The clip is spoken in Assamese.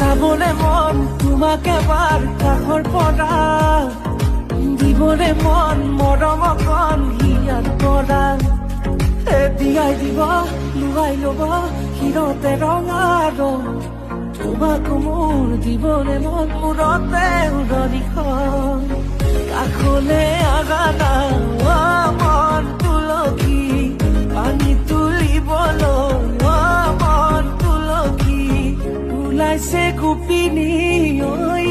চাবলে মন তোমাক এবাৰ কাষৰ পৰা দিবলে মন মৰম অকণ হিয়াৰ পৰা দিয়াই দিব লুৱাই ল'ব শিৰতে ৰঙা ৰং তোমাক মোৰ দিবলে মন মূৰতে উৰণিখন কাষলে আগানা মন তুলসী পানী তুলিবলৈ মন তুলসী ওলাইছে গোপিনী ঐ